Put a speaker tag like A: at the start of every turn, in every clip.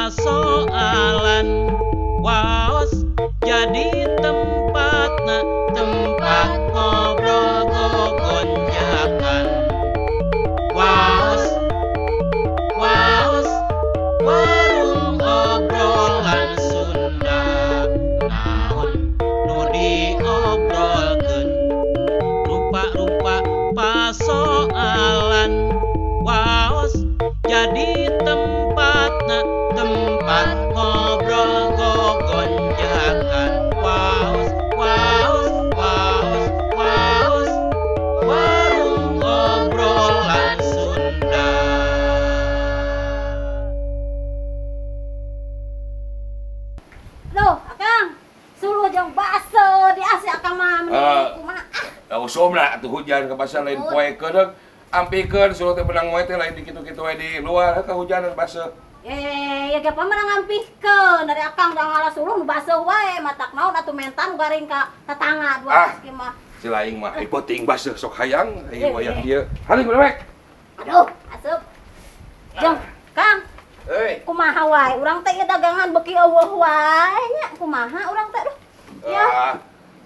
A: pasoalan waos jadi tempatna tempat ngobrol gogonjakan waos waos warung obrolan Sunda naon nu diobrolkeun rupa-rupa pasoalan waos jadi tempatna tempat ngobrol gogonjakan waos waos waos waos warung obrolan Sunda.
B: Loh, Akang, suluh jeung baso di Asia Akang mah kumaha?
C: Usum lah atuh hujan ke pasar lain poe kedeuk ampikeun suruh teh menang moe teh lain di kitu-kitu we di luar kehujanan baseuh.
B: Ya ge pamanah ngampihkeun dari Akang da ngalah suluh nu baso wae matak naon atuh mentan garing ka tetangga dua meski mah.
C: Si laing mah ai penting baseuh sok hayang ai wayah dieu. Haling lewek.
B: Aduh, asup. Jeung Kang,
C: Euy.
B: kumaha wae urang teh ieu dagangan beuki eueuh wae nya. Kumaha urang teh duh. Ya.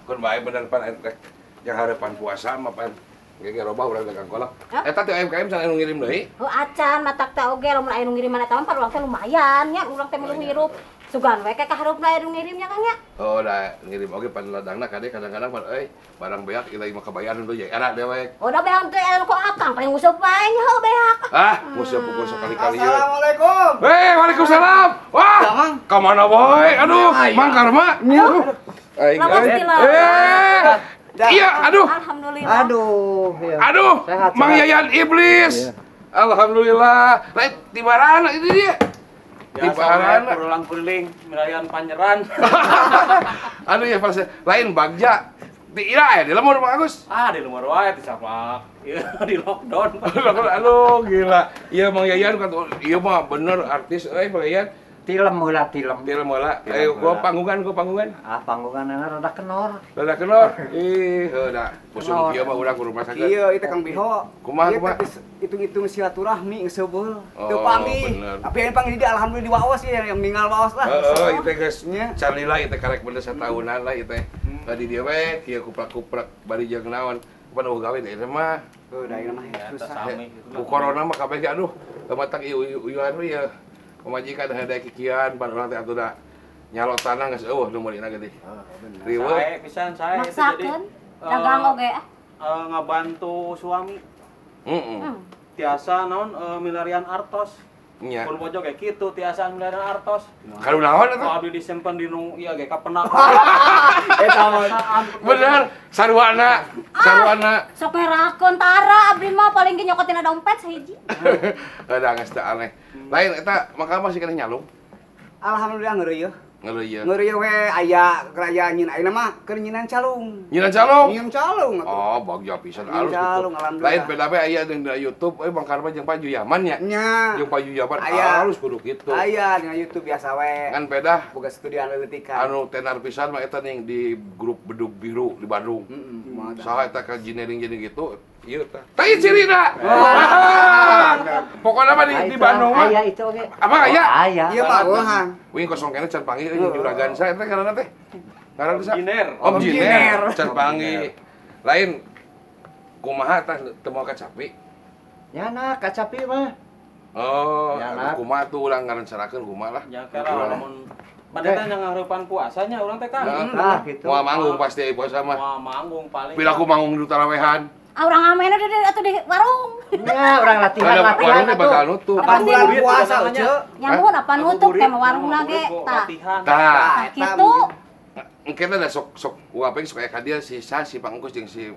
C: Kun bae bener pan rek yang harapan puasa mah pan. Ge robah urang dagang kolak.
B: Ya.
C: Eta teh UMKM sana nu ngirim deui.
B: Heuh acan matak teh oge lamun aya nu ngiriman eta mah urang teh lumayan nya urang teh milu hirup. Sugan we ka hareup aya nu ngirimnya Kang nya.
C: Oh da ngirim oge pan ladangna kade kadang-kadang pan euy barang beak ieu mah kabayaran tuh ya era dewek.
B: Oh da beak teh aya ku Akang paling useup wae nya heuh beak.
C: Musuh pukul sekali-kali ya.
D: Assalamualaikum.
C: Waalaikumsalam. Wah, ka mana boy? Aduh, Mang Karma. Aing. Iya, aduh.
B: Alhamdulillah.
C: Aduh,
D: Sehat,
C: Mang
D: sehat.
C: Yayan iblis. Alhamdulillah. Lain di mana itu dia? Di mana?
E: Pulang keliling, merayakan panyeran.
C: Aduh ya pas lain bagja. Di ira ya, di lemur Mang Agus.
E: Di luar wae di sapak. Iya, di lockdown.
C: Aduh, gila. Iya Mang Yayan kan iya mah bener artis Mang Yayan.
D: Tilem heula tilem.
C: Film heula. Gua panggungan.
D: Panggungan rada kenor.
C: Rada kenor. Heuda. Pusung kieu mah urang ku rumah sakit.
F: Iya, itu Kang Biho.
C: Kumaha?
F: Hitung-hitung silaturahmi ngesebeul.
C: Oh,
F: Teu panggih.
C: bener.
F: Tapi yang panggih di alhamdulillah di waos ya yang meninggal waos lah.
C: Itu geus
F: Nya.
C: carlila itu karek bener satahunan lah itu. Tadi dia we kieu kuprak-kuprak bari jeung naon. Kapan eueuh gawe teh mah.
F: Da ieu mah susah.
C: Ku corona mah kabeh aduh. Matak ieu-ieuan we ya. Pemajikan ada kikian pan urang teh atuh da nyalot tanah geus eueuh nu meulina geuning. Riweuh.
E: Saya pisan saya itu jadi
B: Maksakeun dagang oge ah.
E: ngabantu suami.
C: Heeh.
E: Tiasa naon milarian artos.
C: Nya.
E: Pun bojo kayak gitu tiasa milarian artos.
C: Kalau naon eta?
E: Kalau abdi disimpen di nu ieu ge kapenak.
F: Eta mah
C: Bener, sarwana.
B: Sok ngerakeun tara abdi mah paling ge nyokotina dompet sahiji.
C: Ada geus teu aneh. Lain eta maka masih kena nyalung.
F: alhamdulillah ngeureuyeuh.
C: Ngeuleuyeun.
F: Ngeureuyeuh we aya kerajaan nyeun ayeuna mah keur nyieun calung.
C: Nyieun calung.
F: Nyieun calung atuh.
C: Oh, bagja pisan
F: Nyieun
C: alus.
F: calung, alhamdulillah.
C: Lain beda we aya di YouTube Bang Karma jeung Pak Juyaman nya.
F: Nya.
C: Jeung Pak Juyaman
F: Aya.
C: alus kudu kitu.
F: Aya dina YouTube biasa we.
C: Ngan beda
F: Boga studi analitikan.
C: anu tenar pisan mah eta ning di grup Bedug Biru di Bandung.
F: Kumaha tah?
C: Saha eta ka engineering jadi gitu. Ieu tah. Tah cirina. Pokona mah di Bandung mah.
D: Aya itu oge.
C: Apa aya?
D: Aya.
F: Ieu mah eueuhan.
C: Wing kosong kene can panggil jeung juragan sa eta ngaranna teh. Ngaranna sa?
E: Jiner.
C: Om Jiner.
F: Jiner.
C: Can panggil. Lain kumaha tah teu mau kacapi?
D: Nyana kacapi mah.
C: Oh,
D: Ya,
C: atuh
D: Nak.
C: kumaha tuh urang ngarencanakeun kumaha lah.
E: Ya kira lamun padahal yang ngaharapan puasanya urang teh kan.
D: Nah, gitu.
C: Moal manggung pasti aya puasa mah.
E: Wah, manggung paling.
C: Pila ku manggung di tarawehan.
B: Ah urang amena atuh di warung.
D: Ya, urang latihan
C: Ada warung teh bakal
D: atuh.
C: nutup.
F: Kapan bulan
E: Duit
F: puasa
E: namanya.
F: Uce?
B: Nyamun apa nutup kayak warung lage tah.
E: Latihan.
C: Tah.
B: Tah kitu.
C: Engke ada sok uapeng sok aya ka dia si Pak Engkus jeung si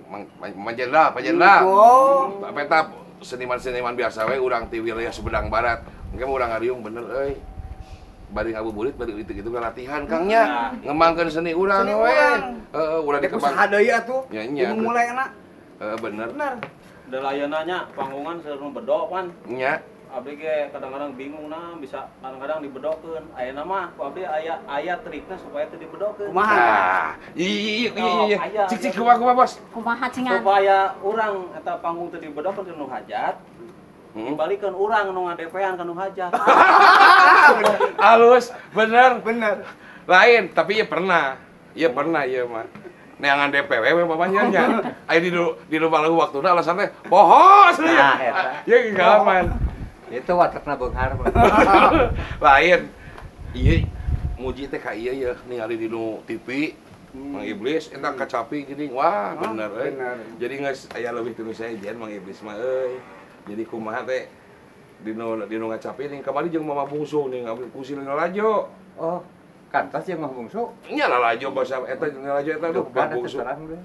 C: Manjendra, Panjendra.
F: Oh.
C: Peta seniman-seniman biasa we urang ti wilayah Sumedang Barat. Engke mah urang ngariung bener euy. Bari ngabuburit bari itu latihan Kangnya. Ngembangkeun seni urang
F: Seni
C: we.
F: urang.
C: Heeh, urang
F: Dek usaha
C: dikembang.
F: deui atuh.
C: Ya, nya.
F: Kudu mulai anak.
C: Bener.
F: Bener.
E: Da layananya panggungan seru bedok kan.
C: Nya.
E: Abdi ge kadang-kadang bingung nah bisa kadang-kadang dibedokeun. Ayeuna mah ku abdi aya trikna supaya teu dibedokeun.
F: Kumaha?
C: Ah, iya. Cik kumaha Bos.
B: Kumaha cengan.
E: Supaya urang eta panggung teu dibedokeun teu nu hajat. dibalikeun urang nu ngadepean ka nu hajat.
C: Halus, bener.
F: Bener.
C: Lain, tapi ya pernah. Iya pernah, iya mah. Neangan DPW we mamanya nya. Aya di rumah lahu waktuna alasan teh poho asli.
D: Nah, eta.
C: Ya galaman.
D: Itu watakna beunghar mah.
C: Lain. Iya muji teh ka ieu ya ningali di nu TV. Mang Iblis eta kacapi gini. Wah, bener euy.
F: bener.
C: Jadi geus aya leuwih ti nu saejen Mang Iblis mah euy. Jadi kumaha teh dinu ngacapi ning kamari jeung mama bungsu ning kusil ngalajo.
D: Oh, kantos jeung mah bungsu.
C: Nya lalajo bahasa eta ngalajo eta
D: Tuh,
C: mah
D: ada
C: bungsu.
D: terserah gue.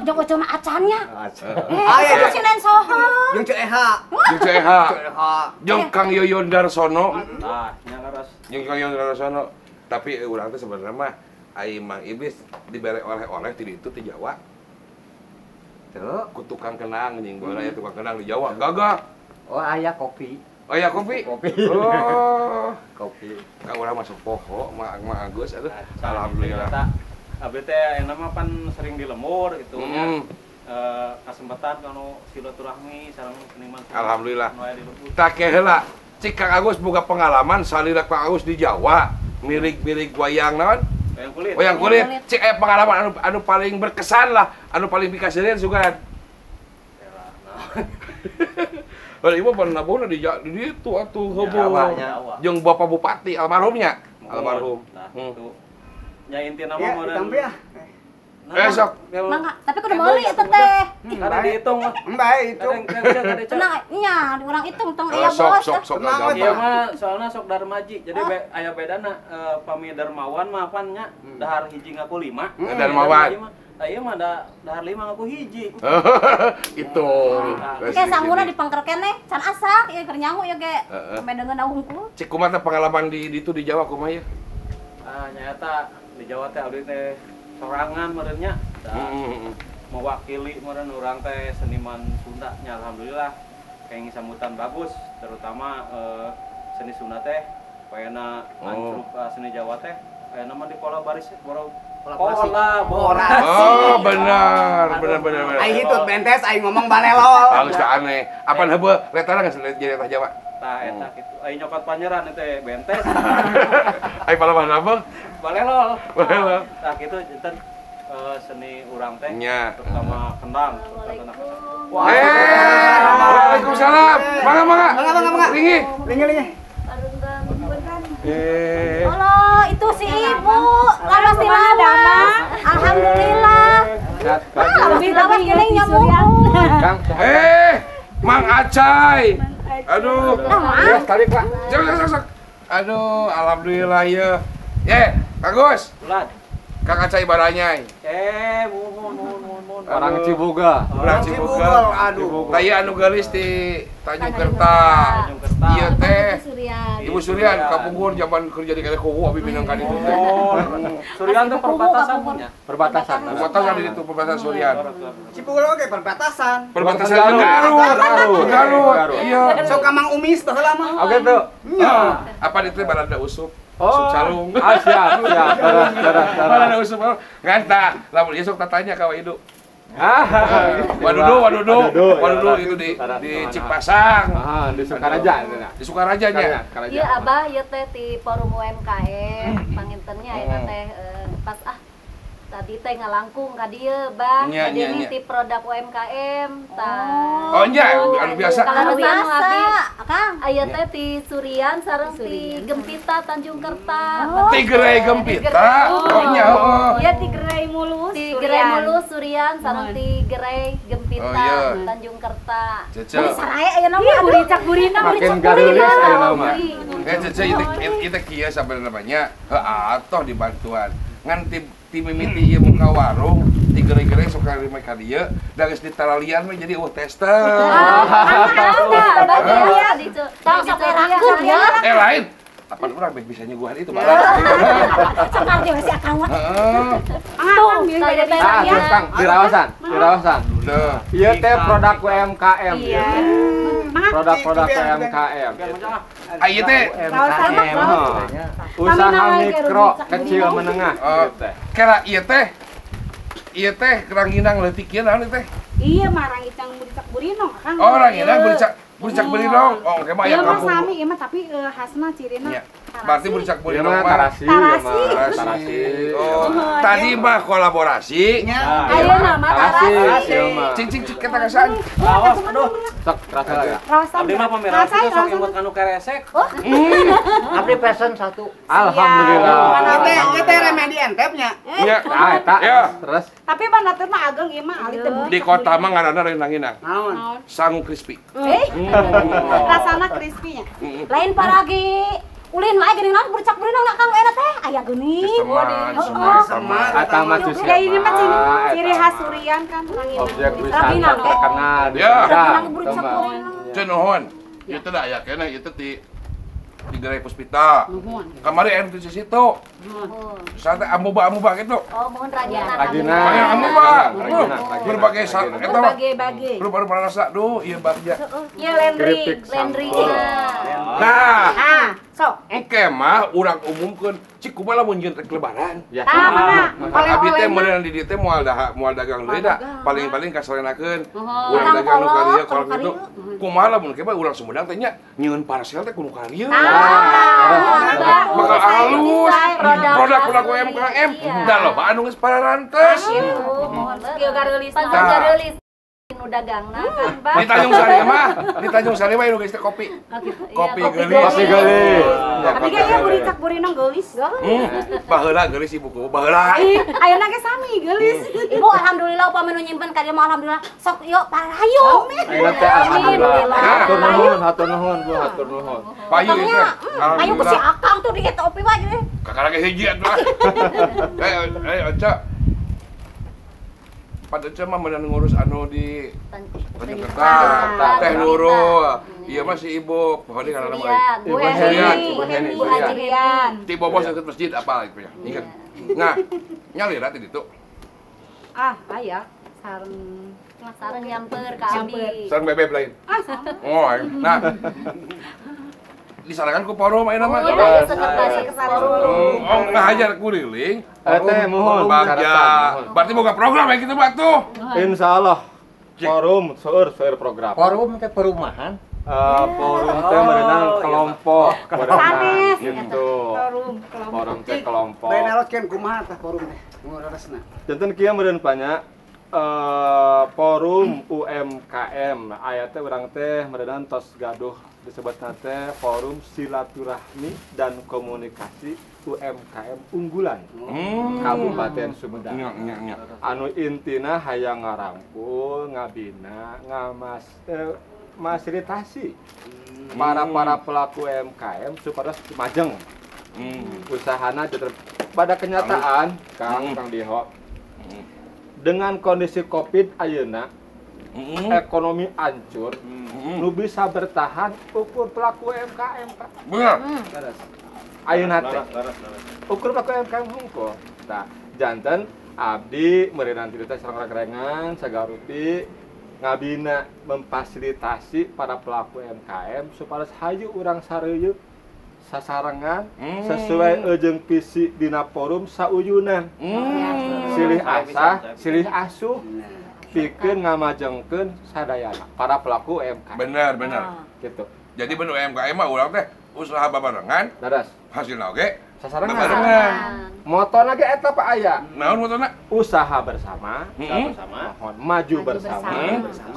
B: Joko mah acannya.
F: Aya
B: Itu si Nen Soho.
F: Jeung Ceu Eha.
C: Jeung Ceu Eha.
F: Ceu Eha.
C: Jeung Kang Yoyon Darsono.
E: Tah, nya ngaras.
C: Jeung Kang Yoyon Darsono. Tapi urang teh sebenarnya mah ai Mang Iblis dibere oleh-oleh ti ditu ti Jawa.
D: Tuh.
C: Ku tukang kenang jeung baheula aya tukang kenang di Jawa. Gagah.
D: Oh, aya kopi.
C: Oh ya kopi.
D: Kopi.
C: Oh.
D: Kopi.
C: Kang urang masuk poho, mah Agus aduh. Alhamdulillah.
E: Abdi teh ayeuna mah pan sering di lembur gitu nya.
C: Mm.
E: Kesempatan kanu silaturahmi sareng seniman.
C: Alhamdulillah.
E: Nu aya di lembur.
C: Tak heula. Cik Kang Agus boga pengalaman salira Kang Agus di Jawa. Milik wayang naon?
E: Wayang kulit.
C: Wayang kulit. Cik aya pengalaman anu paling berkesan lah, anu paling pikaseureun sugan. Bari ibu pernah nabuhna di ditu atuh heubeul.
E: Jawa.
C: Jeung Bapak Bupati almarhumnya. Almarhum.
E: Nah,
C: Hmm.
E: itu. Nya intina
F: Ya,
E: mah meureun.
F: ditampi ya.
C: Esok.
B: Mangga, tapi kudu meuli eta teh.
E: Kada dihitung mah.
F: Mbak itu.
E: Kada
B: Tenang, nya urang hitung tong aya
C: Sok
B: bos.
C: sok
F: Tenang,
E: Iya
C: gampang.
E: mah soalna sok darmaji. Jadi aya bedana pami darmawan mah pan nya dahar hiji ngaku 5.
C: Darmawan.
E: Ieu mah dahar 5 ngaku hiji.
C: Itu.
B: Kayak sangguna dipengker keneh, can asak ieu keur nyangu ieu ge. Medengeun hungkul.
C: Cik kumaha teh pengalaman di ditu di Jawa kumaha ya?
E: Nya eta di Jawa teh abdi teh sorangan meureun nya. Mewakili meureun urang teh seniman Sunda nya alhamdulillah kenging sambutan bagus terutama seni Sunda teh payana mantrup seni Jawa teh payana mah dikolaborasi
C: Oh, benar.
F: Ai hitut bentes ai ngomong balelol.
C: Bagus teh aneh. Apaan heubeul? Letana geus jadi tah Jawa.
E: Tah eta kitu. Ai nyokot panyeran teh bentes.
C: Ai palawan apa?
E: Balelol.
C: Balelol.
E: Tah kitu janten seni urang teh
C: Nya.
E: terutama kendang.
C: Waalaikumsalam. Mangga. Ringi.
F: Lingi.
B: Halo, itu si ibu. Lawas di lawas. Alhamdulillah. Lebih lawas geuning nyamuk.
D: Kang,
C: Mang Acai. Aduh.
D: ya sekali, Pak.
C: Sok. Aduh, alhamdulillah ya. Bagus.
E: Ulat.
C: Kang Acai Baranyai.
E: Mohon.
D: Orang Ciboga.
C: Urang Cibugel.
F: Aduh.
C: Taya anu geulis di Tanjung Kerta. Ieu teh Ibu Suryan kapungkur zaman kerja di Kalekowo abi minang ka ditu teh.
E: Suryan teh perbatasan punya.
D: Perbatasan.
C: Perbatasan di ditu perbatasan Suryan.
F: Cipugel oge perbatasan.
C: Perbatasan Garut. Iya.
F: Sok ka Mang Umis teh heula mah.
D: Oke tuh.
C: Apa itu Balada Usup?
D: Oh,
C: Usup Calung.
D: siap.
C: Balada Usup. Nganta, lamun ieu sok tatanya ka Waidu.
D: Wadudu
C: Wadudu itu di Cipasang.
D: Di Sukaraja itu.
C: Di Sukarajanya.
B: Iya Abah, ieu teh ti forum UMKM, pangintennya eta teh pas tadi teh ngalangkung ka dieu, Bah.
C: Nya.
B: Jadi ti produk UMKM
C: Oh nya, anu biasa.
B: Kalau biasa, Kang.
G: Aya teh ti Surian sareng ti Gempita Tanjung Kerta.
C: Ti Gerai Gempita. Oh nya, oh.
G: Iya ti Gerai Mulus. Ti Gerai Mulus Surian sareng ti Gerai Gempita
C: Oh, iya.
G: Tanjung Kerta.
C: Cece.
B: Saraya aya nama
G: Buricak burina
D: Makin garulis aya nama.
C: Cece itu kieu sabenerna atoh dibantuan. Ngan ti mimiti ieu muka warung, ti gerai-gerai sok karime ka dieu, da geus ditaralian mah jadi tester.
G: Ada di
B: Tang sok rakun ya.
C: Lain. Apaan urang bisa nyuguhan itu barang.
B: Sekar dia masih akang mah.
C: Heeh.
D: Terus Kang, dirawasan.
C: Duh.
D: Ieu teh produk UMKM. Produk UMKM.
C: Ieu teh
D: UMKM. Usaha mikro kecil menengah.
C: kera ieu teh kerangginang leutik ieu naon teh?
H: Iya, marang itang buricak burinong kan.
C: Orang ini buricak berirong. Oh, kayak mah
H: Iya
C: yang
H: mah
C: kampung.
H: sami, iya mah tapi khasna cirina.
C: Iya. Berarti buricak
D: Iya
C: berirong
D: mah
C: mah.
D: tarasi,
H: Tarasi.
D: tarasi.
C: Oh, tadi mah kolaborasi.
B: Ayo nama
D: Tarasi,
B: tarasi.
D: iya mah.
C: Cing kita kesan.
E: Lawas, aduh.
D: Sok rasa ya.
H: Rawasan.
E: Abdi mah pamer rasa sok imut kanu keresek.
I: Abdi pesen satu.
D: Alhamdulillah.
F: Ieu teh remedi entepnya.
C: Iya.
D: Ah, eta.
C: Ya.
D: Terus
H: Tapi banateun mah ageng ieu mah ali teh.
C: Di kota mah ngaranna renang-inang.
F: Naon?
C: Sangu crispy.
H: Rasana crispy-nya.
B: Lain paragi. Ulin wae geuning naon buricak burinong nak kang eta teh aya geuning.
C: Sama.
D: eta mah cuci.
H: Ya ini mah ciri khas Surian kan ranginan.
D: Objek wisata
B: Ranginan, eh?
D: terkenal di
C: Ya.
D: Sunda.
B: Ranginan buricak burinong.
C: Ceun nuhun. Ieu teh da aya keneh ieu teh di Gerai Puspita. Kamari anu di situ. Sate amuba gitu.
B: Oh, mohon rajana.
D: Rajina.
C: Banyak amuba.
D: Rajina.
C: Berbagai eta mah.
H: Berbagi-bagi.
C: Rupa-rupa rasa duh ieu bagja.
B: Ya Lendri,
D: Keripik
B: Lendri.
D: sampel.
C: Nah,
H: Ah, sok.
C: engke mah urang umumkeun cik kumaha lamun nyeun rek lebaran.
D: Ya.
H: Tah mana?
C: Abi teh
H: Oleh-oleh mah.
C: meureun di dieu teh moal dagang deui da. Paling-paling kasorenakeun urang
B: Urang
C: dagang nu
B: kolot,
C: karieu
B: kalau
C: kolot itu. Kumaha lamun ke mah urang Sumedang teh nya nyieun parcel teh kudu karieu. Bakal halus. Produk-produk UMKM da loba anu geus pararantes.
B: Mohon skill gareulis.
C: Tah.
B: Gareulis nu dagangna kan, Bang.
C: Di Tanjung Sari mah anu geus teh kopi. Kopi geulis.
D: Kopi geulis. Ya,
H: Tapi kayaknya buricak burinong geulis.
C: Baheula geulis ibuku, baheula.
H: Ih, ayeuna ge sami geulis.
B: Ibu alhamdulillah upami nu nyimpen ka dieu mah alhamdulillah. Sok yuk parahayu.
D: Ayeuna teh alhamdulillah. Hatur nuhun, Bu, hatur nuhun.
C: Payu itu.
B: Ayo ku si Akang tuh di topi mah jadi.
C: Kakak lagi hiji atuh. Oca. Pada Oca mah meunang ngurus anu di Tanjung Kerta. Teh Nurul. Iya mah si ibu. Pohon kana nama
B: Surian,
C: lain.
B: Bu
C: Surian.
B: Heni,
H: Bu Hajirian.
C: Ti bobos deket masjid apa gitu ya. Ingat. Nah, nyalira teh ditu.
H: Ah, aya sareng
B: Sareng nyamper ka abdi.
C: Sareng bebek lain.
H: ah sama.
C: Oh, nah. Disarankan ku forum ayeuna mah.
B: Oh, iya, sekretaris forum.
C: Oh, ngahajar kuliling.
D: Teh mohon.
C: Bagja. Berarti boga program ya gitu batu.
D: Insyaallah. Forum seueur program.
I: Forum teh perumahan.
D: Forum teh merenang kelompok
H: Sanes.
D: gitu.
H: Forum kelompok.
D: Forum teh kelompok.
F: Bae naroskeun kumaha tah forum teh. Ngurusna.
D: Janten kieu meureun banyak forum UMKM. Aya teh urang teh meureun tos gaduh disebutna teh forum silaturahmi dan komunikasi UMKM unggulan Kabupaten Sumedang. Anu intina hayang ngarangkul, ngabina, fasilitasi para pelaku UMKM supaya majeng usahana. Pada kenyataan Kang Diho, dengan kondisi Covid ayeuna ekonomi hancur, nu bisa bertahan ukur pelaku UMKM, Pak.
C: Bener.
D: Ayeuna teh ukur pelaku UMKM hungkul. Nah, janten abdi meureun teh sareng rek-rengan sagarupi ngabina memfasilitasi para pelaku UMKM supaya hayu urang sareuyeuk sasarengan sesuai jeung visi dina forum sauyunan. Silih asah, silih asuh. Pikeun ngamajengkeun sadayana para pelaku UMKM.
C: Bener.
D: Gitu.
C: Jadi bener UMKM mah urang teh usaha babarengan,
D: Dadas.
C: hasilna oge
D: Sasarengan.
C: babarengan.
D: Motona ge eta Pak aya.
C: Naon motona?
D: Usaha bersama, mohon maju bersama,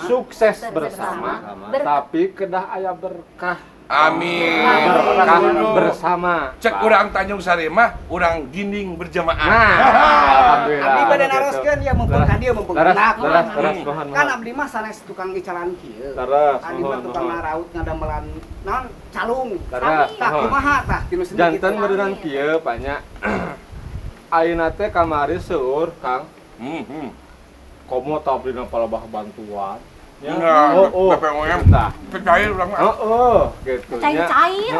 D: sukses bersama, tapi kedah aya berkah.
C: Amin.
D: Berkah bersama.
C: Cek urang Tanjung Sari mah urang dinding berjamaah.
D: Nah, alhamdulillah.
F: Abdi bade naroskeun ya mumpung ka dieu mumpung
D: Daras,
F: gendak.
D: mohon.
F: Kan abdi mah sanes tukang icalan kieu.
D: Daras,
F: Abdi mah tukang naraut ngadamelan naon calung.
D: Daras,
F: Tah kumaha tah tinu sedikit.
D: janten meureun kieu banyak. Ayeuna teh kamari seueur Kang. Komo tah abdi palebah bantuan. Ya.
C: BPOM.
D: Tah.
C: Kecair urang mah.
D: Gitu
B: Cair-cair.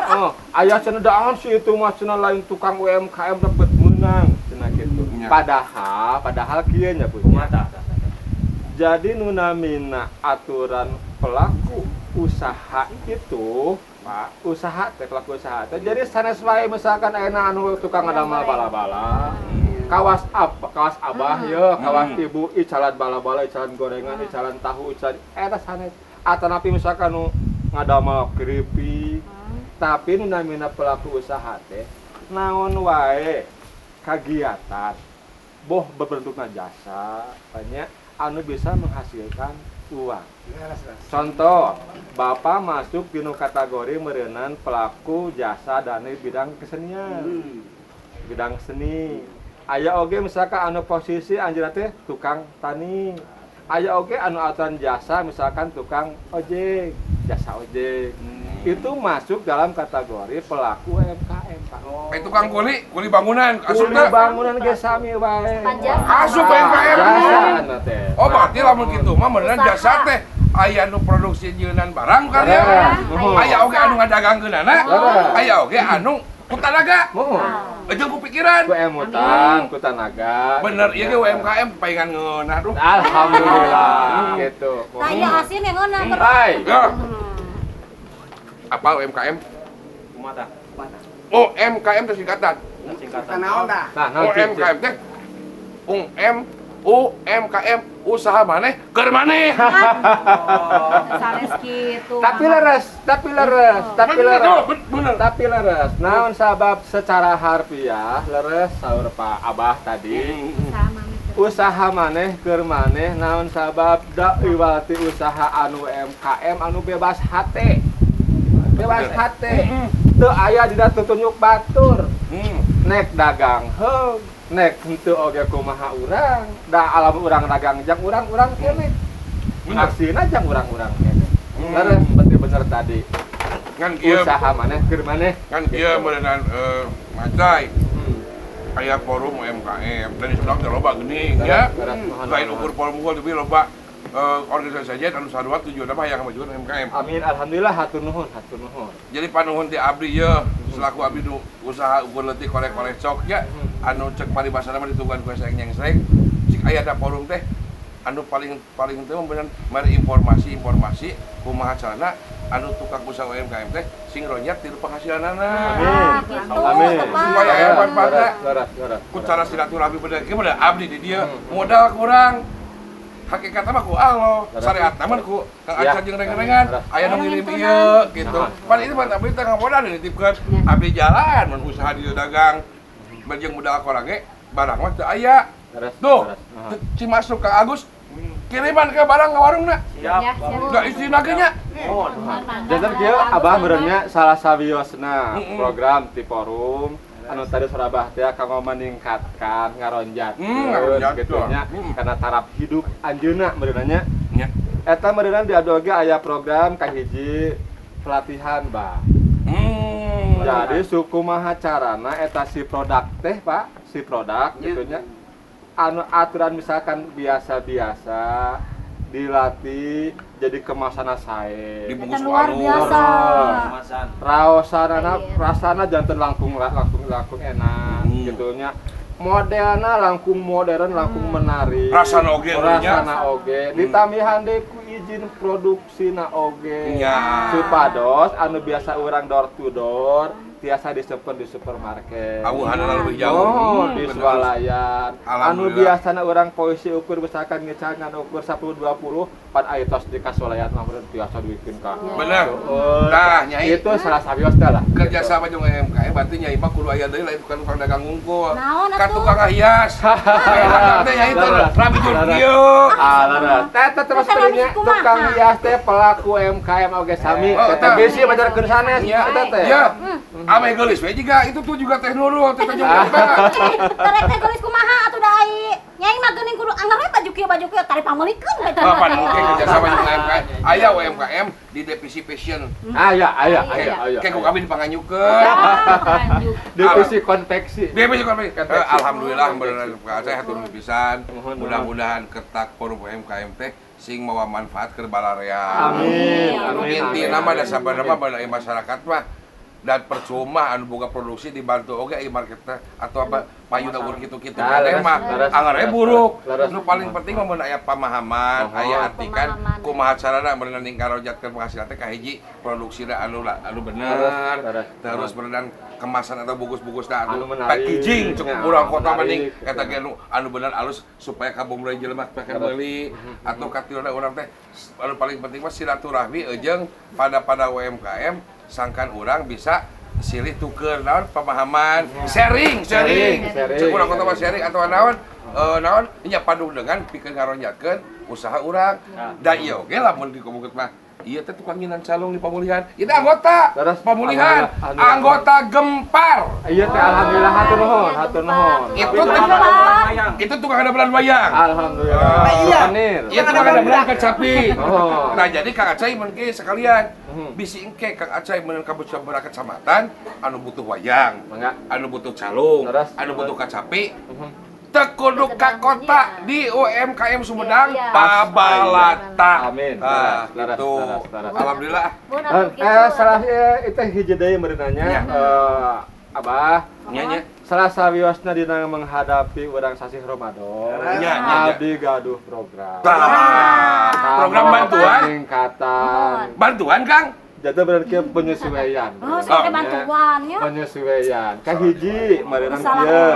D: Aya cenah si itu mah cenah lain tukang UMKM dapat menang cenah gitu.
C: Ya.
D: Padahal kieu nya Bu. Jadi nu namina aturan pelaku usaha itu, Pak, usaha teh pelaku usaha teh. Jadi sanes wae misalkan ayeuna anu tukang ngadamel bala-bala. kawas abah ya, kawas ibu icalan bala-bala, icalan gorengan, icalan tahu, icalan eta sanes. Atanapi misalkan nu ngadamel keripik. Tapi nu namina pelaku usaha teh naon wae kagiatan boh berbentukna jasa banyak anu bisa menghasilkan uang. Contoh, Bapak masuk di kategori meureunnan pelaku jasa dan bidang kesenian. Bidang seni. Aya oge misalkan anu posisi anjeunna teh tukang tani. Aya oge anu aturan jasa misalkan tukang ojek, jasa ojek. Itu masuk dalam kategori pelaku UMKM, Pak.
C: Tukang kuli bangunan,
D: kuli bangunan ge sami wae.
C: Asup UMKM.
D: Jasa teh.
C: Oh, berarti lamun kitu mah beneran jasa teh aya nu produksi jeunan barang kan ya. Aya oge anu ngadagangkeunana, aya oge anu ku tanaga. Jeung ku pikiran.
D: Ku emutan, ku tanaga.
C: Bener ieu ge UMKM paingan ngeunah duh.
D: Alhamdulillah gitu.
B: Tanya asin yang ngeunah.
D: Hai.
C: Apa UMKM?
E: Kumata.
C: Oh, UMKM teh singkatan.
E: Singkatan.
F: Naon dah?
C: UMKM teh UMKM usaha maneh keur maneh.
H: Sanes gitu.
D: Tapi leres. Naon sabab secara harfiah leres saur Pak Abah tadi. Usaha maneh keur maneh naon sabab da iwati usaha anu UMKM anu bebas hate. Bebas hate. Teu aya dina tutunjuk batur. Nek dagang heug, nek henteu oge kumaha urang. Da alam urang dagang jang urang kene. Aksina jang urang kene. Leres bener tadi.
C: Ngan kieu
D: usaha maneh keur maneh.
C: Kan kieu meureunnan Macai. Aya forum UMKM dan di sebelah teh loba geuning ya. Lain ukur forum unggul tapi loba organisasi saja anu sarua tujuanna mah yang majuan UMKM.
D: Amin, alhamdulillah hatur nuhun.
C: Jadi panuhun ti abdi ye selaku abdi nu usaha ukur leutik korek-korek cok ya anu cek paribasana mah dituguhan ku seng-seng cik aya da forum teh anu paling teh beneran mari informasi kumaha carana anu tukang usaha UMKM teh sing ronyat ti penghasilanana.
D: Amin.
C: Supaya aya manfaatna. Ku cara silaturahmi bener kieu mah abdi di dieu modal kurang. Hakikatnya mah ku Allah, syariatna mah ku Kang Acan jeung reng-rengan, aya nu ngirim ieu gitu. Pan itu mah abdi teh ngamodan dititipkeun abdi jalan mun usaha di dagang jeung modal kurang ge barang mah teu aya. Tuh, masuk Kang Agus kiriman ke barang ke warungna.
E: Siap.
C: Enggak istina ge nya.
D: Janten kieu Abah meureunnya salah sawiosna program ti forum anu tadi Surabah teh kanggo meningkatkan ngaronjat gitu nya karena taraf hidup anjeunna meureunna nya. Eta meureunna di adu oge aya program kahiji pelatihan, Bah. Jadi suku maha carana eta si produk teh, Pak, si produk gitu nya. Anu aturan misalkan biasa-biasa dilatih jadi kemasanna sae.
C: Dibungkus
B: luar biasa.
E: Kemasan.
D: Raosana rasana janten langkung enak gitu nya. Modelna langkung modern, langkung menarik.
C: Rasana oge.
D: Ditambihan deui ku izin produksina oge. Supados anu biasa urang door to door tiasa disepen di supermarket.
C: Awuhanna leuwih jauh.
D: Di swalayan. Anu biasana urang posisi ukur misalkan ngecangan ukur 10 20 pan aya tos di kaswalayan mah meureun tiasa duikeun ka.
C: Bener. Tah nyai
D: itu salah sawios teh lah.
C: Kerja sama jeung UMKM berarti nyai mah kudu aya deui lain bukan tukang dagang ngungkul.
B: Naon
C: Kan tukang hias. Teh nyai teh rabi jeung kieu.
D: Teh terus perinya tukang hias teh pelaku UMKM oge sami. Teh bisi bajarkeun sanes eta teh.
C: Iya. Ame geulis we jiga itu tuh juga teh nurul teh jeung
B: Tarek teh geulis kumaha atuh da ai. Nyai mah geuning kudu anggar we baju kieu tari pameulikeun we.
C: Apa mungkin kerja sama jeung UMKM. Aya UMKM di divisi fashion.
D: Aya.
C: Kayak ku kami dipanganyukeun.
D: Divisi konveksi.
C: Alhamdulillah beneran saya hatur pisan. Mudah-mudahan ketak forum UMKM teh sing mawa manfaat keur balarea.
D: Amin.
C: Intina mah da sabaraha mah masyarakat mah dan percuma anu boga produksi dibantu oge ieu marketna atau apa payuna ukur kitu-kitu teh mah anggarnya buruk. Nu paling penting mah mun aya pamahaman, aya artikan kumaha carana beunang ningkarojatkeun penghasilan teh ka hiji produksina anu bener, terus beunang kemasan atau bungkus-bungkusna anu packaging cukup urang kota mending eta ge anu bener alus supaya kabumulai jelema pengen meuli atau katilna urang teh anu paling penting mah silaturahmi jeung pada UMKM sangkan orang bisa silih tuker naon pemahaman sharing cek urang kota mah sharing atau naon nya padu dengan pikeun ngaronjatkeun usaha urang da ieu oge lamun dikomukeun mah ieu teh tukang nginan calung di pemulihan ieu anggota pemulihan anggota Gempar
D: ieu teh alhamdulillah hatur nuhun
C: itu tukang dabelan wayang
D: alhamdulillah
C: iya ieu tukang dabelan kecapi nah jadi Kang Acai mun ge sekalian bisi engke Kang Acai mun ka beberapa kecamatan anu butuh wayang anu butuh calung anu butuh kacapi teu kudu ka kota di UMKM Sumedang pabalata.
D: Amin.
C: Itu alhamdulillah.
D: Salah itu hiji deui meureunanya Abah
C: nya
D: salah sawiosna dina menghadapi urang sasih Ramadan. Abdi gaduh program.
C: Program bantuan
D: peningkatan.
C: Bantuan Kang?
D: Jatuh berarti penyesuaian.
B: Oh, saya bantuannya.
D: Penyesuaian. Ka hiji meureunang kieu.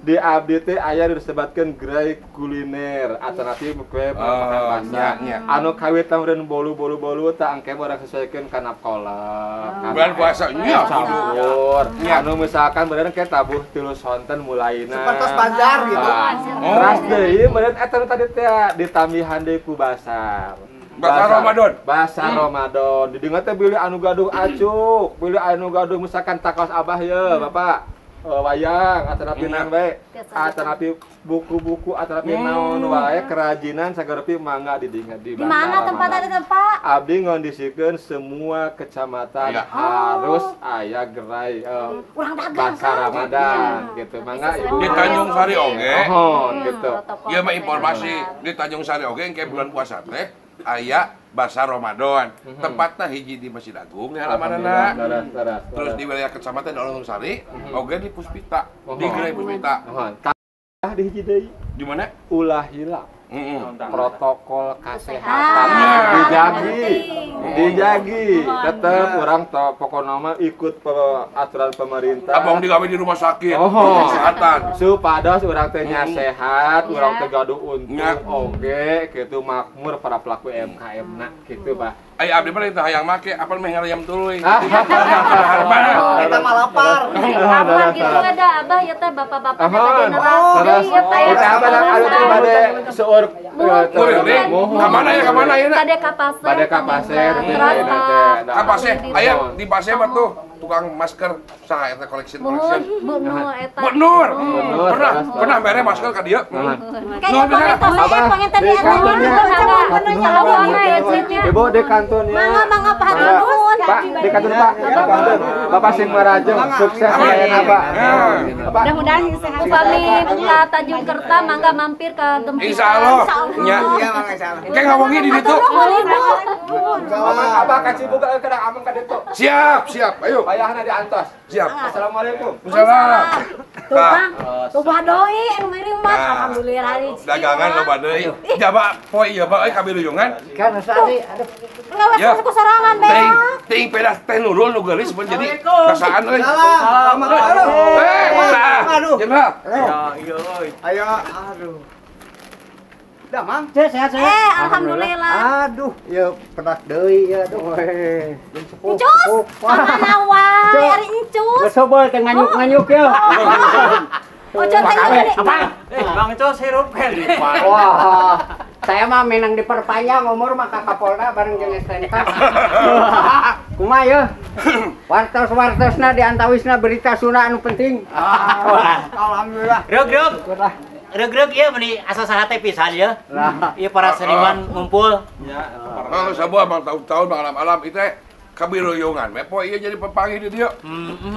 D: Di abdi teh aya disebatkeun gerai kuliner alternatif kue makan basah. Anu kawit tamreun bolu-bolu tah engke urang sesuaikeun kana kolak.
C: Bulan puasa nya
D: sahur. Anu misalkan beneran ke tabuh 3 sonten mulaina.
F: Seperti bazar gitu.
D: Teras deui meureun eta tadi teh ditambihan deui ku basar. Basar Ramadan. Didengar teh bilih anu gaduh acuk, bilih anu gaduh misalkan takos Abah ye, Bapak. Wayang atanapi naon bae, atanapi buku-buku, atanapi naon wae kerajinan sagareupi mangga didingat di
B: mana tempatnya Pak?
D: Abdi ngondisikeun semua kecamatan harus aya gerai Basar Ramadan gitu. Mangga Ibu
C: di Tanjung Sari oge.
D: Gitu.
C: Ieu mah informasi di Tanjung Sari oge engke bulan puasa teh aya Basar Ramadan. Tempatna hiji di Masjid Agung di halamanana. Terus di wilayah kecamatan Tanjung Sari oge di Puspita, di gerai Puspita.
D: Di hiji deui.
C: Di mana?
D: Ulah hilang. Protokol kesehatan dijagi tetep orang pokoknya mah ikut aturan pemerintah
C: abang digawe di rumah sakit kesehatan
D: supados urang teh nya sehat urang teh gaduh untung oge kitu makmur para pelaku UMKM na kitu Bah
C: ai abdi mah teh hayang make apal meh ngayam tuluy
F: eta mah lapar
G: Abah gitu ada Abah ya teh bapak-bapak generasi ya teh
D: eta abah anu teh bade seueur
C: Kamana ya
G: Bade Kapasir
C: Kapasir aya di Pasir mah tuh tukang masker saha eta koleksi
G: Bu
C: Nur pernah mere masker ka dieu
B: Nuhun pisan pengen tadi
D: Ibu di kantor ya
B: mangga Pak nuhun
D: Pak di kantor Pak Bapak Sing Marajeng sukses ayeuna Pak
G: mudah-mudahan sehat upami buka Tanjung Kerta mangga mampir ke tempat
C: insyaallah nya engke ngawongi di ditu
D: Abah kacibu kada ameng ka ditu
C: siap ayo
D: bayahna diantos
C: siap
D: assalamualaikum
C: waalaikumsalam
B: loba doi anu ngirim mah alhamdulillah
C: dagangan loba deui jaba poe ieu mah euy kabiluyungan
I: kan sari aduh
B: ngawas ku sorangan beak
C: teuing pedas teh nurul nu geulis mun jadi kasaan euy
F: aduh
C: jenderal
E: iya euy
F: ayo aduh dah mang
I: sehat
B: alhamdulillah
I: aduh ya pernah deui ya aduh
B: Encus mana wae ari encus
I: sobol teh nganyuk ya
B: ojo teh
I: apa
E: Bang Encos hirup kan
I: wah saya mah menang diperpanjang umur mah ka Kapolda bareng jeung STNK kumaha ya wartos-wartosna diantawisna berita Sunda anu penting
F: alhamdulillah
J: Reug-reug ieu meni asa saha teh pisan ya. Ieu para seniman ngumpul.
E: ya
C: kalau sabua bang tahun-tahun bang alam-alam itu kabiruyungan me poe ieu jadi pepanggih di dieu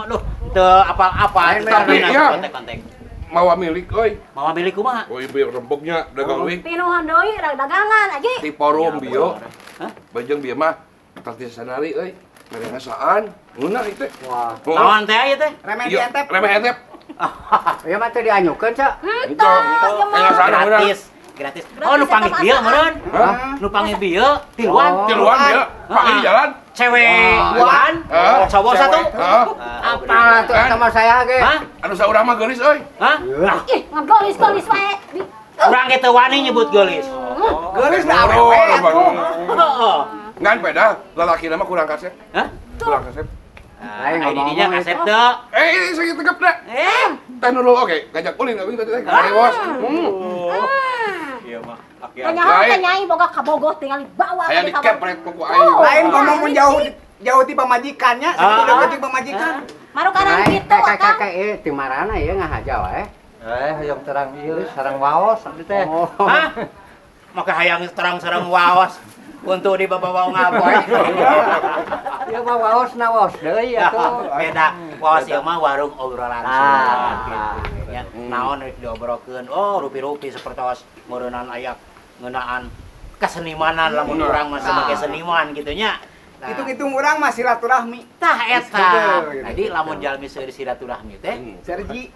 J: Aduh teu apa-apa
C: tapi ya
J: kontek-kontek.
C: mawa milik euy
J: Mawa milik kumaha?
C: euy bieu rempuknya dagang leuwih
B: pinuhan deui dagangan aja
C: di forum bieu bajeng bieu mah tartis sanari euy Merengasaan, ngeunah itu.
I: Wah.
J: Naon teh ieu teh?
F: Remeh
C: Iya,
F: dientep.
C: remeh entep.
I: Ya mah teh dianyukeun, Cak.
C: Itu, merengasaan ngeunah.
J: Gratis. Oh, nu panggil bieu meureun. Nu panggil bieu tiluan.
C: Tiluan dia, pakai di jalan.
J: Cewek duaan. Cowok satu.
I: Apa tuh eta mah saya ge?
J: Hah?
C: Anu saurang mah geulis euy.
J: Hah?
B: Ih, ngegolis-golis wae.
J: Urang ge teu wani nyebut geulis.
F: Geulis da awewe atuh.
J: Heeh.
C: Ngan beda, lalaki nama kurang kasep.
J: Hah?
C: Kurang kasep.
I: Lain
J: Ini
I: ngomong
J: dinya kasep teu.
C: Ini saya tegep deh. Teh dulu oke, ngajak ulin tapi tadi teh bos.
J: Iya mah.
B: Nyaho teh nyai boga kabogoh tinggal dibawa
C: Aya
B: ke
C: di
B: kamar.
C: kepret kuku aing.
F: Lain ngomong jauh di pamajikannya, deket di pamajikan.
B: Maru karang kitu Akang.
I: Kakek ti marana ieu ngahaja wae.
D: Hayang terang ieu sareng waos abdi teh.
J: Hah? Maka hayang terang sareng waos untuk dibawa ngaboy.
I: Ieu mah waos na waos deui atuh.
J: Beda. Waos ieu mah warung obrolan Sunda. Ya, naon rek diobrolkeun. Oh, rupi-rupi sapertos meureunana aya ngeunaan kesenimanan lamun urang mah sebagai seniman gitu nya.
F: Hitung-hitung urang mah silaturahmi.
J: Tah eta. Jadi lamun jalmi seueur silaturahmi teh,
F: Sergi.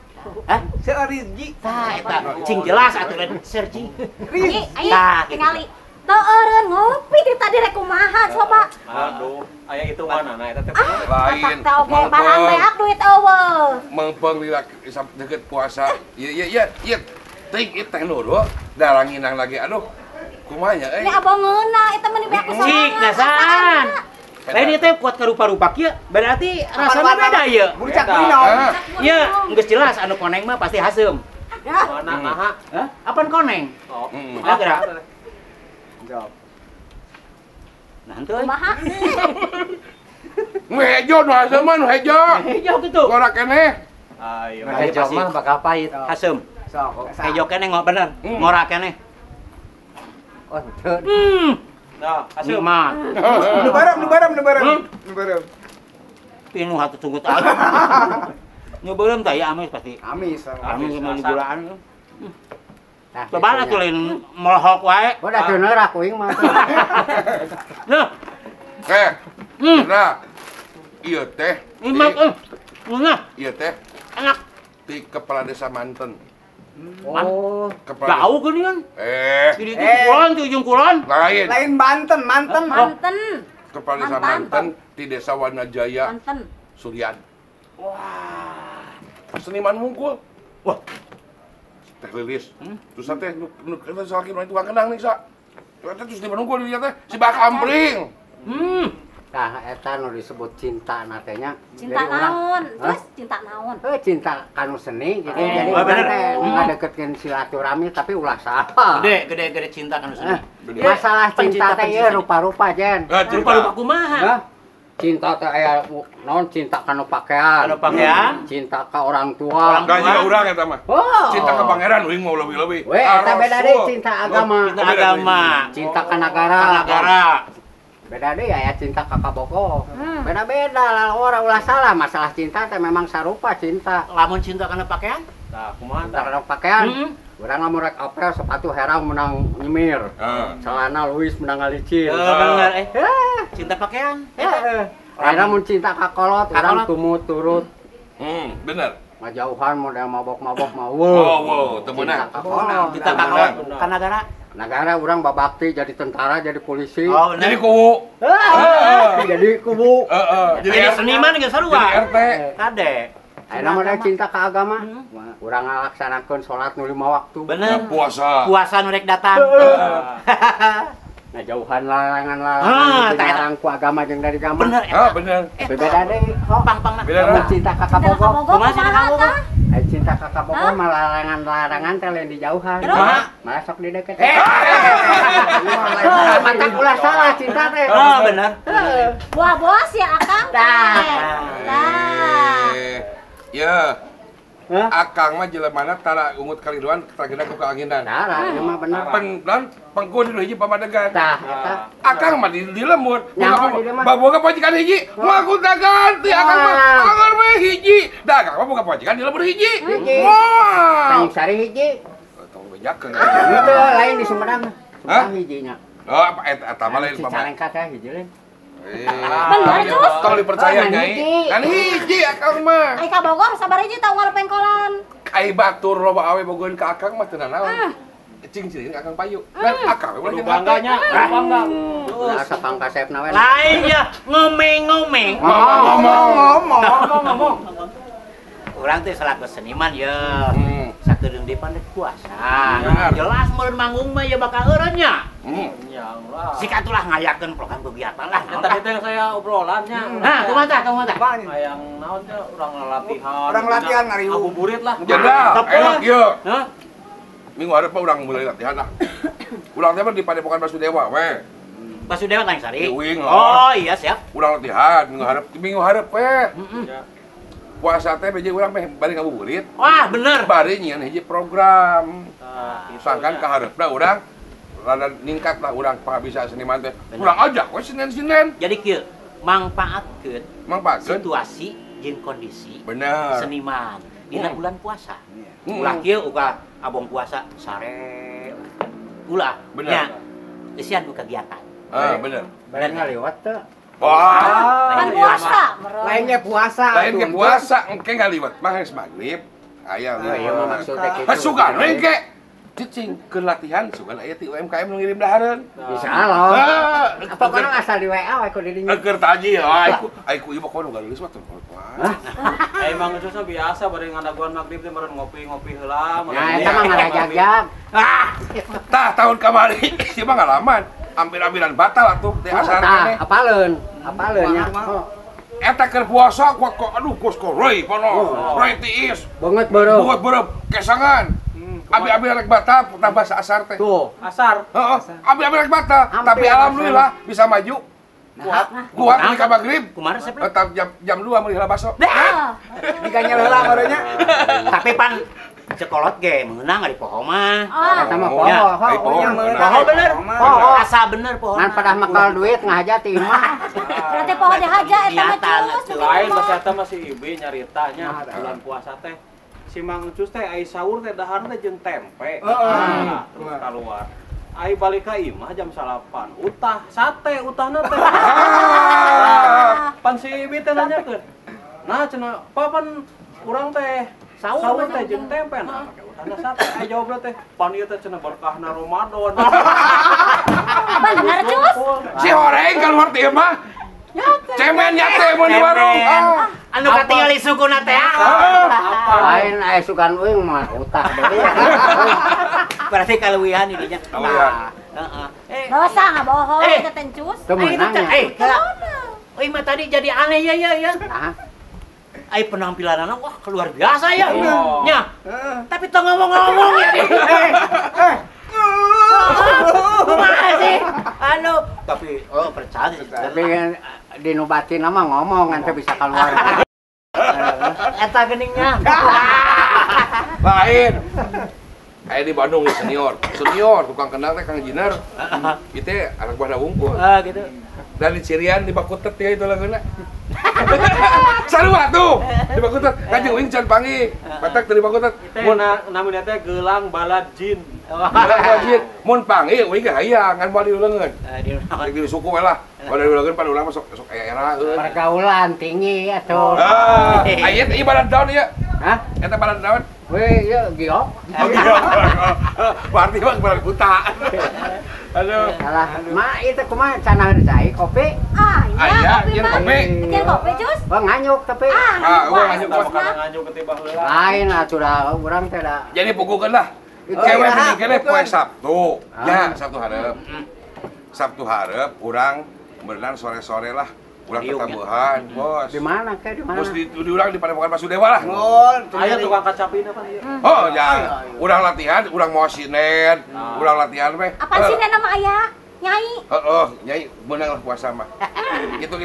J: hah?
F: Sergi.
J: Tah eta cing jelas atuh lain Sergi.
B: Ih, ayo
J: Tah,
B: tingali. Teu eureun ngopi ti tadi rek kumaha coba.
E: Aduh, aya hitungan nah eta teh.
C: Lain.
B: Tah oge barang beak duit eueuh.
C: Mengpeng lila deket puasa. Iya. Ting itu teh nu daranginang lagi. Aduh. Kumaha nya
B: Ini abang ngeuna eta mah beak
J: Cik
B: kusaha.
J: dasaan. Lain ieu teh kuat ka rupa-rupa kieu, berarti rasana beda ieu.
F: Bucak minum.
J: Ieu geus jelas anu koneng mah pasti haseum.
E: Mana naha?
J: Hah? Apaan koneng?
E: Oh.
J: Ah, gerak.
F: Jawab.
J: Nah, henteu.
B: Kumaha?
C: Nu hejo nu haseum mah nu hejo.
J: Hejo kitu.
C: Korak keneh.
E: Ayo.
D: Hejo mah bakal pahit.
J: Haseum.
F: Sok.
J: Hejo keneh bener. Ngora keneh.
I: Oh, teu.
E: Nah, hasil
J: Mah.
F: Nu barem.
J: Pinu hatu tunggu tah. Nu beureum tah ya amis pasti.
F: Amis.
J: Amis mah liburan.
I: Tah,
J: Coba atuh lain molhok wae.
I: Udah bener aku ing mah.
J: Nah,
C: Nah. Ieu teh.
J: imak nah,
C: Ieu teh
J: enak.
C: di kepala desa Manten.
I: Oh,
C: Kepala
J: Jauh geuningan. Di ditu kulon di ujung kulon.
C: lain.
F: Lain Banten.
B: Manten.
C: Kepala desa Manten di desa Wanajaya
B: Manten.
C: Suryan. Wah. Seniman mungkul.
J: Wah.
C: Teh Lilis. Terus teh nu salaki nu tukang kenang nih sa. Terus seniman mungkul dia teh si Bakampring.
I: tah eta nu disebut cinta na teh nya.
B: Cinta naon? Terus cinta naon?
I: Cinta kanu seni jadi
J: Oh, bener.
I: ngadeketkeun silaturahmi tapi ulah saha.
J: Gede cinta kan sini.
I: Masalah cinta teh ieu rupa-rupa jen.
J: Rupa-rupa kumaha?
I: Hah? Cinta teh aya naon cinta kanu pakaian.
J: Kanu pakaian.
I: Cinta ka orang tua.
C: Gaji ka urang eta mah.
I: Oh.
C: Cinta ke pangeran uing mau lebih-lebih.
I: Weh, eta beda deh cinta agama.
J: Cinta agama.
I: Cinta ka nagara.
J: Negara.
I: Beda deh aya cinta ka kabogoh. Beda-beda lah orang ulah salah masalah cinta teh memang sarupa cinta.
J: Lamun cinta kana pakaian?
E: Nah, kumaha
I: Cinta
E: tah?
I: kana pakaian. Urang lamun rek apel sepatu herang menang nyemir. Celana Luis menang ngalicin.
J: Bener cinta pakaian.
I: Ayeuna mun cinta ka kolot urang tumut turut.
C: Bener.
I: Ngajauhan model mabok-mabok mah.
C: Wow, teu meunang.
J: Cinta ka kolot ka negara.
I: Negara urang babakti jadi tentara, jadi polisi.
J: Oh,
C: Jadi kubu.
I: Jadi kubu.
J: Jadi seniman geus sarua.
C: Jadi RT.
J: Kade.
I: Ayeuna mah cinta ka agama. Urang ngalaksanakeun salat nu 5 waktu.
J: Bener.
C: Puasa.
J: Puasa nu rek datang.
I: Ngajauhan larangan-larangan dilarang ku agama jeung dari gambar.
J: Bener.
C: Bener.
I: Tapi beda deh.
J: Pang-pang.
C: Beda
I: Lamun
C: dah.
I: cinta ka kabogoh.
J: Kumaha cinta kabogoh?
I: Ai cinta ka kabogoh mah larangan-larangan teh lain dijauhan. Malah sok di deket. Mata ulah salah cinta teh.
J: Oh, bener.
B: Buah bos ya Akang.
C: Ya. Akang mah jelemana tara ungut kaliduan trageda ku keanginan.
I: Tara, ieu mah bener.
C: Pengkun di hiji pamadegan.
I: Tah, eta.
C: Akang mah di lemut.
I: Nyaho di dieu mah.
C: Baboga pajikan hiji, ngaku daganti akang mah. Agar we hiji. Dagang mah boga pajikan di lemur hiji. Wah.
I: Tanjung Sari hiji.
C: Tong bejakeun.
I: Itu lain di Sumedang. Sumedang hijinya.
C: Oh, apa eta mah lain
I: Cicalengka teh hiji lain.
B: Bener, Cus.
C: Tong dipercaya Nyai. Kan hiji akang mah.
B: Ai ka Bogor sabar hiji tau ngalu pengkolan.
C: Ai batur loba awe bogoeun ka akang mah teu naon. Cing cing akang payu. Dan akang ulah jeung
E: bangganya, bangga.
I: Asa pangkasepna we.
J: Lain ya ngomeng-ngomeng.
I: Ngomong.
J: Urang teh selaku seniman ya. Sakedeung di pandai kuasa. Jelas meureun manggung mah ya bakal eureun nya.
E: Ya Allah.
J: Sikat ulah ngayakeun program kegiatan lah.
E: Tadi teh saya obrolannya.
J: Nah, kumaha tah?
E: Hayang naon teh urang latihan.
F: Urang latihan ngariung.
E: Ngabuburit lah.
C: Janda, enak ieu.
E: Hah?
C: Minggu hareup mah urang mulai latihan lah. Urang teh mah di Padepokan Basudewa we.
J: Basudewa Tanjung Sari.
C: Wing.
J: Oh iya siap.
C: Urang latihan minggu hareup we. Puasa teh beje urang meh bari ngabuburit.
J: Wah, bener.
C: Bari nyieun hiji program. Sangkan ka hareupna urang rada ningkat lah urang pangabisa seniman teh. Urang ajak we Senin-Senin.
J: Jadi kieu, mangpaatkeun situasi jeung kondisi
C: bener
J: seniman dina bulan puasa. Ulah kieu uga abong puasa sare. Ulah
C: bener.
J: Isian ku kegiatan.
C: Bener.
I: Balen ngaliwat teu.
C: Wah,
B: Kan puasa.
F: Lainnya puasa.
C: lain ke puasa engke ngaliwat mah geus magrib. Aya
I: Iya mah maksudnya kitu.
C: Sugan we engke. Cicing keur latihan sugan aya ti UMKM nu ngirim dahareun.
I: Bisa loh. Apa kana asal di WA we ku di dinya.
C: Keur taji aiku ieu mah kono galulis mah teu.
E: Emang itu biasa bari ngadaguan magrib teh meureun ngopi-ngopi heula.
I: Nah, eta mah ngarajagjag.
C: Tah tahun kamari ieu mah ngalaman. Hampir-hampiran batal atuh teh asar keneh.
I: Apaleun nya.
C: Eta keur puasa kuat kok aduh kos roy pono. Roy tiis.
I: Banget beureum.
C: Buat beureum kesangan. Abi-abi rek batal tambah asar teh.
I: Tuh.
E: Asar.
C: Heeh. Abi-abi rek batal, tapi alhamdulillah bisa maju. Kuat di ka magrib.
J: Kumaha resep?
C: Tetap jam 2 meuli heula baso.
F: Diganya heula barunya.
J: Tapi pan cekolot ge meunang ari poho mah.
I: Eta mah poho.
J: Poho bener. Poho asa bener poho.
I: Ngan padah makal duit ngahajati mah.
B: Berarti poho dihaja eta mah Cus.
E: Lain masih eta masih ibu nyaritanya bulan puasa teh. Si Mang Ucus teh ai sahur teh dahar teh jeung tempe. Terus keluar. Ai balik ka imah jam 8. Utah sate utahna teh. Pan si ibu teh nanyakeun. Nah cenah papan urang teh sahur teh jeung tempe nah make utahna sate. Ai jawabna teh pan ieu teh cenah berkahna Ramadan.
B: Bener Cus.
C: Si horeng keluar ti mah. Cemen nyate mun di warung.
J: Anu katingali sukuna teh.
I: Lain aya sugan uing mah utah deui.
J: Berarti kaleuwihan ini nya.
B: Heeh. Dosa ngabohong eta teh Cus.
I: Teu meunang nya.
J: Euy mah tadi jadi aneh ya.
I: Nah.
J: Ai penampilanana wah luar biasa ya. Nya. Tapi teu ngomong-ngomong ya. Kumaha sih? Anu, tapi percaya sih.
I: Tapi dinu batin mah ngomong kan teu bisa keluar.
J: Eta geningnya.
C: Lain. Kayak di Bandung nih senior tukang kenal teh Kang Jinar. Itu anak buah wungkul.
J: Gitu.
C: Dan di Cirian di Bakutet ya itu lagunya. Sarua tuh di Bakutet. Kanjeng Wing can panggih. Batak dari Bakutet.
E: Mun namina teh Gelang Balad Jin.
C: Gelang Balad Jin. Mun panggih Wing ge hayang ngan moal diuleungeun. Di suku we lah. Moal diuleungeun pan ulah masuk era
I: pergaulan tinggi atuh.
C: Aya teh balad daun ieu.
I: Hah?
C: Eta balad daun.
I: Weh, ieu giok.
C: Berarti mah balad buta. Aduh.
I: Alah, mak itu kumaha cenah cai kopi?
C: Aya, jeung kopi.
B: Jeung kopi Cus.
I: Wah nganyuk tapi.
C: Nganyuk
E: nganyuk ketiba heula.
I: Lain atuh da urang teh da.
C: Jadi pugukeun lah. Kewe gini poe Sabtu. Ya, Sabtu hareup. Sabtu hareup urang berenang sore-sore lah. Urang ketambuhan, Bos.
I: Di mana ke di mana?
C: Bos di urang di Padepokan Basudewa lah.
E: Aya tukang kacapina pan ieu.
C: Oh, ya. Urang latihan, urang mau sinen. Urang latihan we.
B: Apaan sinen nama aya? Nyai.
C: Heeh, nyai beunang lah puasa mah. Itu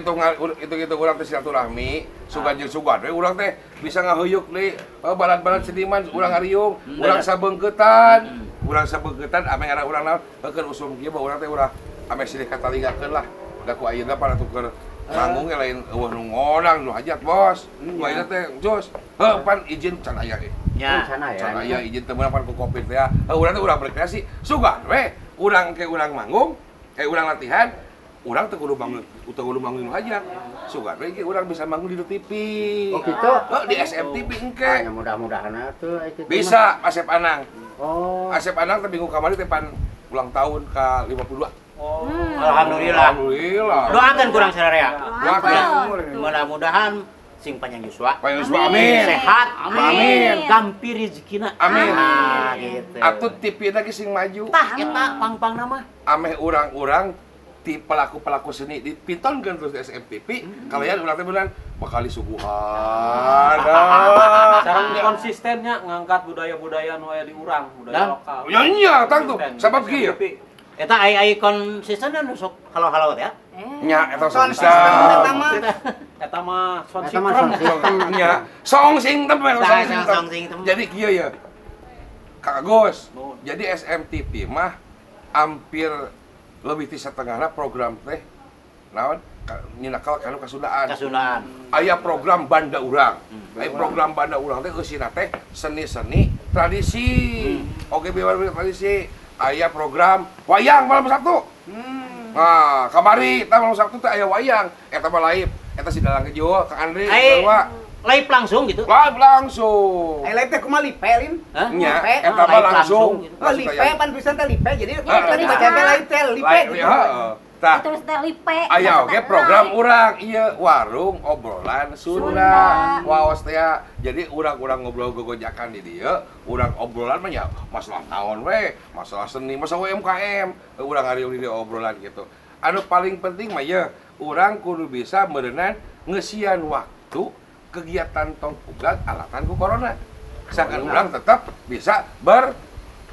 C: urang teh silaturahmi, sugan jeung sugan we urang teh bisa ngahuyuk deui balad-balad seniman urang ariung, urang sabeungkeutan. Urang sabeungkeutan ame ngaran urang naon? Heukeun usum kieu bae urang teh urang ame silih kataligakeun lah. Da ku ayeuna pada tuker manggung lain eueuh nu ngonang nu hajat Bos. Ku ayeuna teh jos. Pan izin can aya ge.
J: Ya.
I: Can
C: aya izin teu meunang pan ku Covid teh. Urang teh urang berkreasi. Sugan we urang ke urang manggung, urang latihan, Urang teu kudu bangun aja. Sugan we urang bisa bangun di TV.
I: Oh gitu?
C: Di SMTV engke.
I: Hanya mudah-mudahan atuh itu.
C: Bisa Asep Anang.
I: Oh.
C: Asep Anang teh minggu kamari teh pan ulang tahun ke 52.
J: Oh. Alhamdulillah. Doakan kurang sadaya.
C: Doakan.
J: Mudah-mudahan sing panjang yuswa.
C: Panjang yuswa amin.
J: Sehat.
C: Amin.
J: Gampi rezekina.
C: Amin.
J: Nah, gitu.
C: Atuh TV lagi sing maju.
J: Tah eta pang-pang nama.
C: Ameh urang-urang ti pelaku-pelaku seni dipitonkeun terus SMTV. Kalian urang teh beneran bakal disuguhan.
E: Sareng konsistennya ngangkat budaya-budaya nu aya di urang, budaya lokal.
C: Ya iya, tang tuh. Sabab kieu.
J: Eta ai konsisten nu sok halo-halo teh ya.
C: Nya eta
F: Konsisten
C: bisa.
E: Eta mah sound
I: Eta mah sound
E: system.
C: Nya song sing tem.
J: Song sing tem.
C: Jadi kieu ya. Kak Agus. Jadi SMTV mah hampir lebih ti satengahna program teh naon nyinakal kanu kasundaan. Aya program banda urang. Aya program banda urang teh eusina teh seni-seni tradisi. Oke biar tradisi. Aya program wayang malam Sabtu. Nah, kamari tah malam Sabtu teh aya wayang. Eta mah live. Eta si dalang kejo Kang Andre bawa.
J: Live langsung gitu.
C: Live langsung.
F: Live teh kumaha lipe lin?
C: Nya, eta mah langsung.
F: Oh, lipe pan pisan teh lipe. Jadi tadi baca teh live teh lipe.
C: Heeh. Tah.
B: Terus teh lipe.
C: Aya oge program urang ieu warung obrolan Sunda. Waos teh. Jadi urang-urang ngobrol gogojakan di dieu, urang obrolan mah ya masalah naon we, masalah seni, masalah UMKM. Urang hari di obrolan gitu. Anu paling penting mah ya, urang kudu bisa meureunana ngeusian waktu kegiatan tong ugang alatan ku corona. Sakan urang tetap bisa berkreasi.